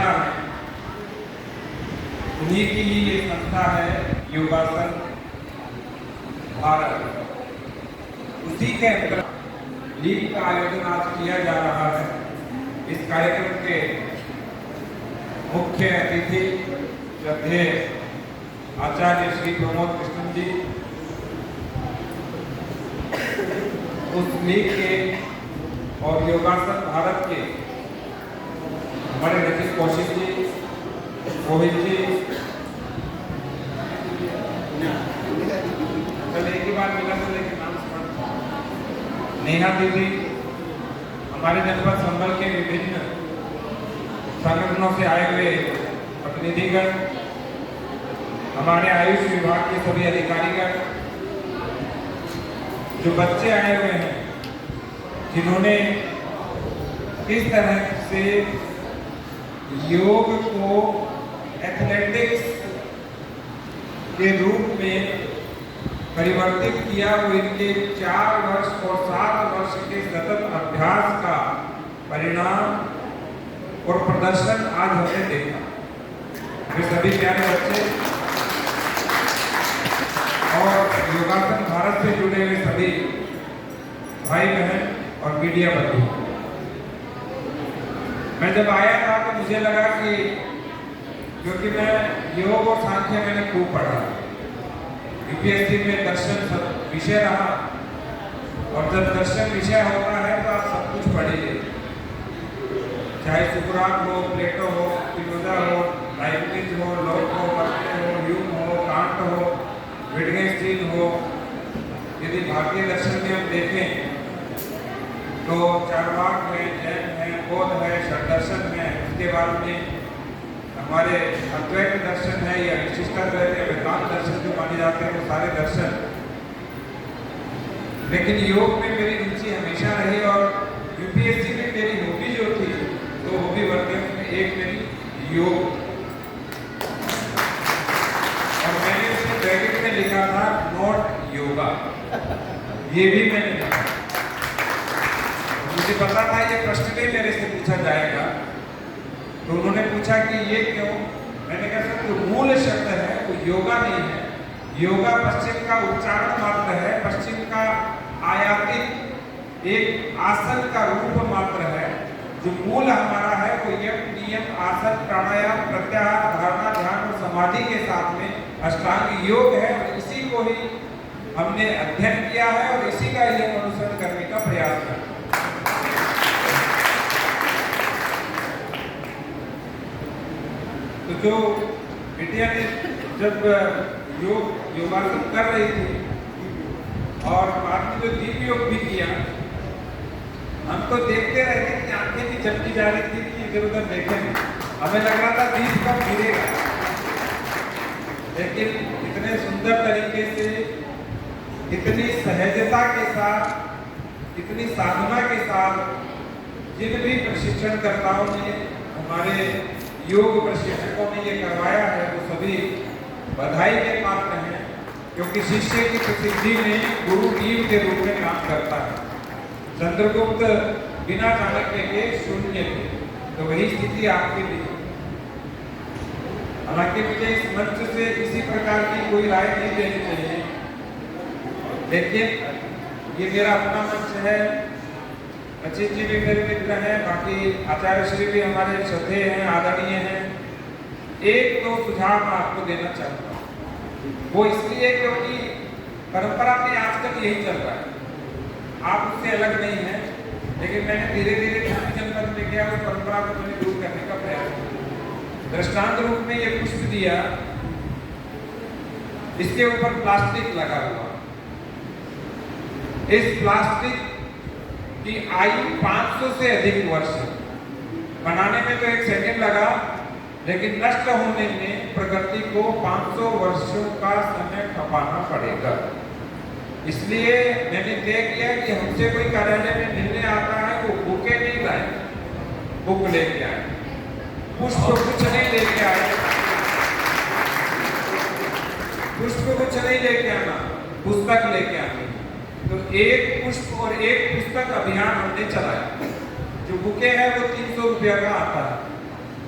प्रेरणा है, उन्हीं की ही ये संस्था है योगासन भारत। उसी के अंतर्गत लीग का आयोजन आज किया जा रहा है। इस कार्यक्रम के मुख्य अतिथि श्रद्धेय आचार्य श्री प्रमोद कृष्ण जी, उस लीग के और योगासन भारत के हमारे रचित कौशिक जी, रोहित जी, कल एक ही बार मिला था लेकिन नाम नेहा दीदी, हमारे जनपद संबल के विभिन्न संगठनों से आए हुए प्रतिनिधिगण, हमारे आयुष विभाग के सभी अधिकारीगण, जो बच्चे आए हुए हैं जिन्होंने किस तरह से योग को एथलेटिक्स के रूप में परिवर्तित किया, वो इनके 4 वर्ष और 7 वर्ष के सतत अभ्यास का परिणाम और प्रदर्शन आज हमने देखा। वे सभी प्यारे बच्चे और योगासन भारत से जुड़े हुए सभी भाई बहन और मीडिया बंधु, मैं जब आया था तो मुझे लगा कि क्योंकि मैं योग और सांख्य मैंने खूब पढ़ा, यूपीएससी में दर्शन विषय रहा, और जब दर्शन विषय होता है तो आप सब कुछ पढ़िए, चाहे सुकरात हो, प्लेटो हो, स्पिनोजा हो, लाइबनिज हो, लोक हो, बर्कले हो, ह्यूम हो, कांट हो, विटगेनस्टीन हो। यदि भारतीय दर्शन में हम देखें तो चारवाक है, जैन है, बौद्ध है, षड्दर्शन है, उसके बाद में हमारे अद्वैत दर्शन है या विशिष्टाद्वैत या वेदांत दर्शन जो माने जाते हैं, वो सारे दर्शन। लेकिन योग में मेरी रुचि हमेशा रही और यूपीएससी में मेरी हॉबी जो थी, तो हॉबी वर्ग में एक मेरी योग, और मैंने उसके ब्रैकेट में लिखा था नॉट योगा, ये भी मैंने लिखा। मुझे पता था ये प्रश्न भी मेरे से पूछा जाएगा, तो उन्होंने पूछा कि ये क्यों। मैंने कहा सर जो मूल शब्द है वो योगा नहीं है, योगा पश्चिम का उच्चारण मात्र है, पश्चिम का आयातित एक आसन का रूप मात्र है। जो मूल हमारा है वो यम नियम आसन प्राणायाम प्रत्याहार धारणा ध्यान और समाधि के साथ में अष्टांग योग है, और इसी को ही हमने अध्ययन किया है और इसी का ही हम अनुसरण करने का प्रयास करते हैं। तो जो बिटिया ने जब योगासन कर रही थी और बाद में जो दीप योग भी किया, हम तो देखते रहते कि आंखें भी झपकी जा रही थी कि इधर उधर देखें, हमें लग रहा था दीप कब गिरेगा। लेकिन इतने सुंदर तरीके से, इतनी सहजता के साथ, इतनी साधना के साथ जिन भी प्रशिक्षणकर्ताओं ने, हमारे योग प्रशिक्षकों ने ये करवाया है, वो सभी बधाई के पात्र हैं, क्योंकि शिष्य की प्रसिद्धि में गुरु नींव के रूप में काम करता है। चंद्रगुप्त बिना चाणक्य के शून्य थे, तो वही स्थिति आपके लिए। हालांकि मुझे इस मंच से किसी प्रकार की कोई राय नहीं देनी चाहिए, लेकिन ये मेरा अपना मंच है। अचित जी भी मेरे मित्र हैं, बाकी आचार्य श्री भी हमारे श्रद्धेय हैं, आदरणीय हैं। एक तो सुझाव मैं आपको देना चाहता हूँ, वो इसलिए क्योंकि परंपरा में आजकल यही चल रहा है, आप उससे अलग नहीं हैं, लेकिन मैंने धीरे धीरे जनपद में गया उस परंपरा को मैंने दूर करने का प्रयास किया। दृष्टांत रूप में ये पुष्प दिया, इसके ऊपर प्लास्टिक लगा हुआ, इस प्लास्टिक की आयु 500 से अधिक वर्ष है। बनाने में तो 1 सेकंड लगा, लेकिन नष्ट होने में प्रकृति को 500 वर्षों का समय खपाना पड़ेगा। इसलिए मैंने तय किया कि हमसे कोई कार्यालय में मिलने आता है वो बुके नहीं लाए, बुक लेके आए, पुष्प कुछ नहीं लेके आए, पुष्प कुछ नहीं लेके आना, पुस्तक लेके आनी। तो एक पुष्प और एक पुस्तक अभियान हमने चलाया। जो बुके है वो 300 रुपया का आता है,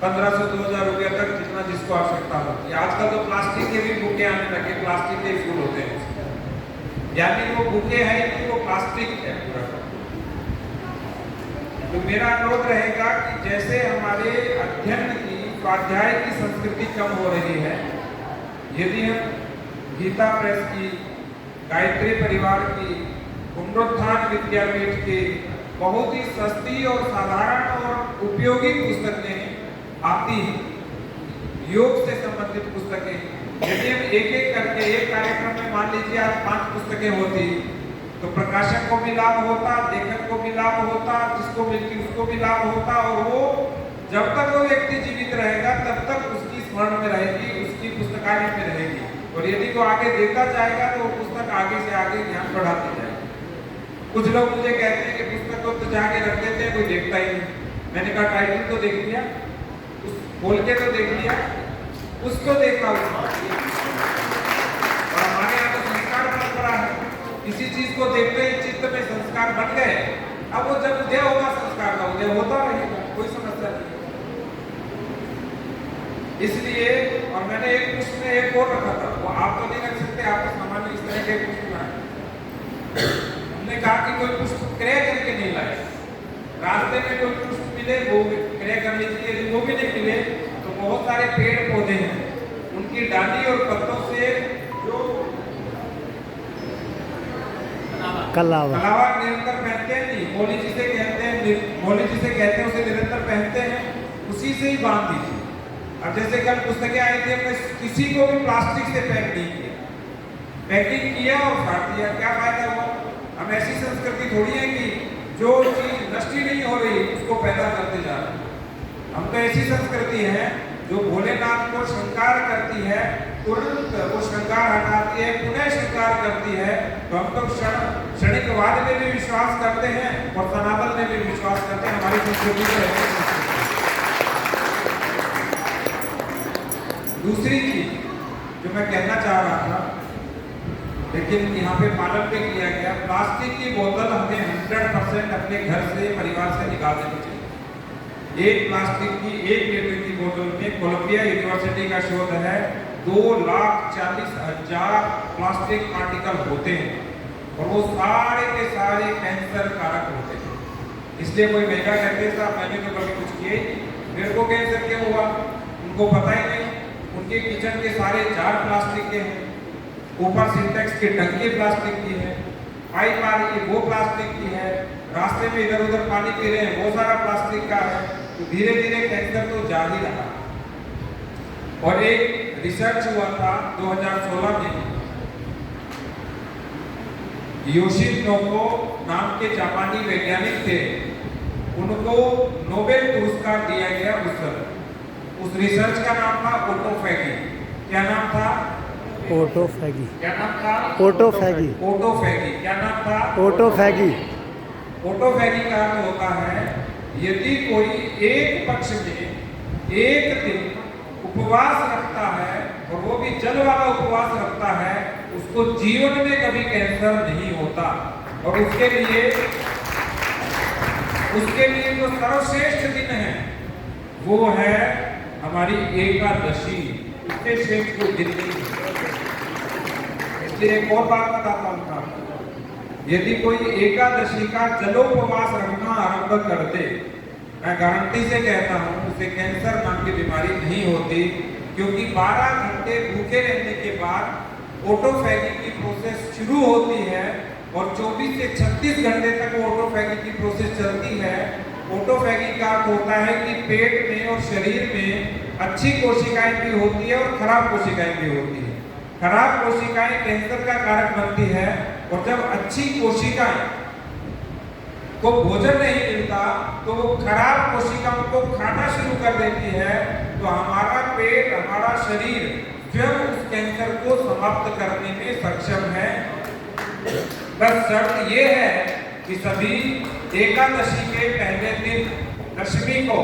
1500-2000 रुपया तक जितना जिसको आवश्यकता होती है। आजकल तो प्लास्टिक के भी बुके आने लगे, प्लास्टिक के फूल होते हैं, यानी वो बुके है कि वो प्लास्टिक है पूरा। तो मेरा अनुरोध रहेगा कि जैसे हमारे अध्ययन की, स्वाध्याय की संस्कृति कम हो रही है, यदि हम गीता प्रेस की, गायत्री परिवार की, पुनरुत्थान विद्यापीठ की बहुत ही सस्ती और साधारण और उपयोगी पुस्तकें आती हैं, योग से संबंधित पुस्तकें, यदि हम एक एक करके एक कार्यक्रम में मान लीजिए आज 5 पुस्तकें होती, तो प्रकाशक को भी लाभ होता, लेखक को भी लाभ होता, जिसको मिलती उसको भी लाभ होता, और वो जब तक वो व्यक्ति जीवित रहेगा तब तक उसकी स्मरण में रहेगी, उसकी पुस्तकालय में रहेगी, और यदि वो आगे देता जाएगा तो वो पुस्तक आगे से आगे ज्ञान बढ़ाती जाएगी। कुछ लोग मुझे कहते हैं कि पुस्तक को तो जाके रख देते हैं, कोई देखता ही नहीं। मैंने कहा टाइटल तो देख लिया, उस खोल के तो देख लिया, उसको देखा उसको। और हमारे यहाँ तो संस्कार परंपरा है, किसी चीज को देखते ही चित्त में संस्कार बन गए, अब वो जब उदय होगा संस्कार का उदय होता रहेगा, कोई समस्या नहीं। इसलिए, और मैंने एक पुष्प में एक और रखा था, वो आप तो नहीं रख सकते, आप तो सामान्य इस तरह के पुष्प लाए। हमने कहा कि कोई पुष्प क्रय करके नहीं लाए, रास्ते में कोई पुष्प मिले वो क्रय कर लीजिए, यदि वो भी नहीं मिले तो बहुत सारे पेड़ पौधे हैं, उनकी डाली और पत्तों से जो कलावा निरंतर पहनते हैं, नहीं मोली जिसे कहते हैं, मोली जिसे कहते हैं उसे निरंतर पहनते हैं, उसी से ही बांध दीजिए। अब जैसे कल पुस्तकें आई थी, हमने किसी को भी प्लास्टिक से पैक नहीं किया, पैकिंग किया और फाड़ दिया, क्या फायदा हुआ? हम ऐसी संस्कृति थोड़ी है कि जो चीज नष्ट ही नहीं हो रही उसको पैदा करते जा रहे हैं। हम तो ऐसी संस्कृति है जो भोलेनाथ को श्रृंगार करती है, तुरंत वो श्रृंगार हटाती है, पुनः श्रृंगार करती है। तो हम तो क्षणिकवाद में भी विश्वास करते हैं और सनातन में भी विश्वास करते हैं, हमारी संस्कृति में। दूसरी चीज जो मैं कहना चाह रहा था, लेकिन यहाँ पे पालन भी किया गया, प्लास्टिक की बोतल हमें 100% अपने घर से, परिवार से निकाल देनी चाहिए। एक प्लास्टिक की 1 लीटर की बोतल में कोलंबिया यूनिवर्सिटी का शोध है 2,40,000 प्लास्टिक पार्टिकल होते हैं, और वो सारे के सारे कैंसर कारक होते हैं। इसलिए कोई महंगा कहते साहब मैंने तो कभी कुछ किया ही नहीं, मेरे को कैंसर क्यों हुआ, उनको पता ही नहीं। उनके किचन के सारे जार प्लास्टिक के हैं, ऊपर सिंटेक्स की टंकी प्लास्टिक की है, पाइप आ रही है वो प्लास्टिक की है, रास्ते में इधर उधर पानी पी रहे हैं वो सारा प्लास्टिक का है। तो धीरे धीरे कैंसर तो जा ही रहा। और एक रिसर्च हुआ था 2016 में, योशिनोको नाम के जापानी वैज्ञानिक थे, उनको नोबेल पुरस्कार दिया गया उस रिसर्च का नाम था ऑटोफैगी। क्या नाम था? ऑटोफैगी। क्या नाम था? ऑटोफैगी। ऑटोफैगी। क्या नाम था? ऑटोफैगी। ऑटोफैगी का अर्थ होता है यदि कोई एक पक्ष में एक दिन उपवास रखता है, और वो भी जल वाला उपवास रखता है, उसको जीवन में कभी कैंसर नहीं होता। और उसके लिए जो सर्वश्रेष्ठ दिन है वो है हमारी एकादशी। इससे श्रेष्ठ कोई दिन नहीं। इसलिए एक और बात बताता हूँ, यदि कोई एकादशी का जलोपवास रखना आरंभ कर दे, मैं गारंटी से कहता हूँ उसे कैंसर नाम की बीमारी नहीं होती, क्योंकि 12 घंटे भूखे रहने के बाद ऑटोफैगी की प्रोसेस शुरू होती है, और 24 से 36 घंटे तक वो ऑटोफैगी की प्रोसेस चलती है। ऑटोफैगी का अर्थ होता है कि पेट में और शरीर में अच्छी कोशिकाएं भी होती है और खराब कोशिकाएं भी होती है। खराब कोशिकाएं कैंसर का कारक बनती है, और जब अच्छी कोशिकाएं को भोजन नहीं मिलता तो वो खराब कोशिकाओं को खाना शुरू कर देती है। तो हमारा पेट, हमारा शरीर स्वयं उस कैंसर को समाप्त करने में सक्षम है। बस शर्त ये है कि सभी एकादशी के पहले दिन दशमी को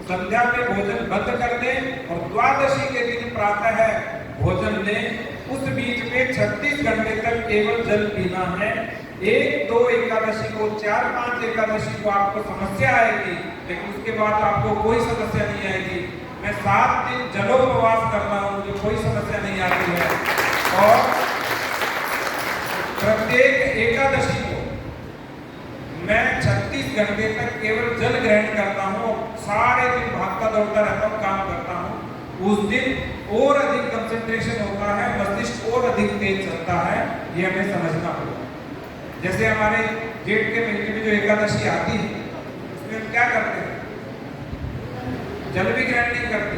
संध्या में भोजन बंद कर दें, और द्वादशी के दिन प्रातः भोजन लें। उस बीच में 36 घंटे तक केवल जल पीना है। 1-2 एकादशी को, 4-5 एकादशी को आपको समस्या आएगी, लेकिन उसके बाद आपको कोई समस्या नहीं आएगी। मैं 7 दिन जलोपवास कर रहा हूँ, मुझे कोई समस्या नहीं आती है। और प्रत्येक एकादशी को मैं 36 घंटे तक केवल जल ग्रहण करता हूँ। सारे दिन भागता दौड़ता रहता हूँ, काम करता हूँ। उस दिन और अधिक कंसंट्रेशन होता है, मस्तिष्क और अधिक तेज चलता है, ये हमें समझना होगा। जैसे हमारे जेठ के महीने में जो एकादशी आती है, उसमें हम क्या करते हैं? जल भी ग्रहण नहीं करते।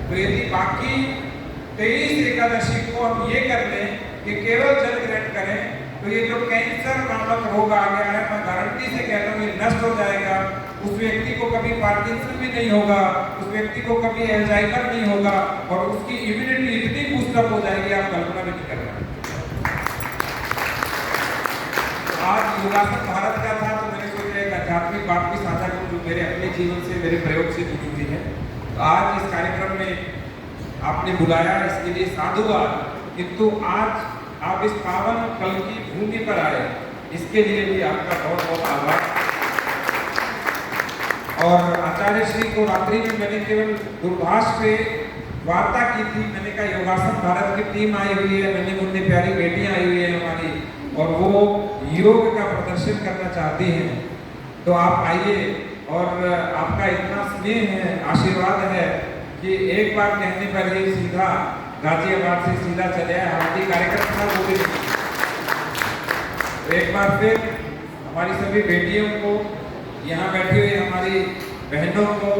तो यदि बाकी 23 एकादशी को हम ये कर लें कि केवल जल ग्रहण करें, तो ये जो कैंसर नामक रोग आ गया है, मैं गारंटी से कहता हूँ ये नष्ट हो जाएगा। उस व्यक्ति को कभी पार्किंसन भी नहीं होगा, उस व्यक्ति को कभी अल्जाइमर नहीं होगा, और उसकी इम्यूनिटी इतनी बूस्टअप हो जाएगी, आप कल्पना भी नहीं कर पाएंगे। आज योगासन भारत का था, तो मैंने सोचा एक आध्यात्मिक बात भी साझा करूं जो मेरे अपने जीवन से, मेरे प्रयोग से जुड़ी हुई है। तो आज इस कार्यक्रम में आपने बुलाया, इसके लिए साधुवाद। किंतु आज आप इस पावन पल की भूमि पर आए, इसके लिए भी आपका बहुत बहुत आभार। और आचार्य श्री को रात्रि में मैंने केवल दूरभाष पे वार्ता की थी। मैंने कहा योगासन भारत की टीम आई हुई है, मैंने मुन्ने प्यारी बेटियां आई हुई है हमारी, और वो योग का प्रदर्शन करना चाहती हैं। तो आप आइए, और आपका इतना स्नेह है, आशीर्वाद है कि एक बार कहने पर ही सीधा गाजियाबाद से सीधा चले आए। हालांकि कार्यक्रम था वो भी नहीं। तो एक बार फिर हमारी सभी बेटियों को, यहाँ बैठी हुई हमारी बहनों को,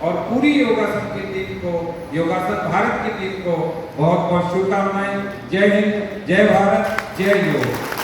और पूरी योगासन की टीम को, योगासन भारत की टीम को बहुत बहुत शुभकामनाएं। जय हिंद, जय भारत, जय योग।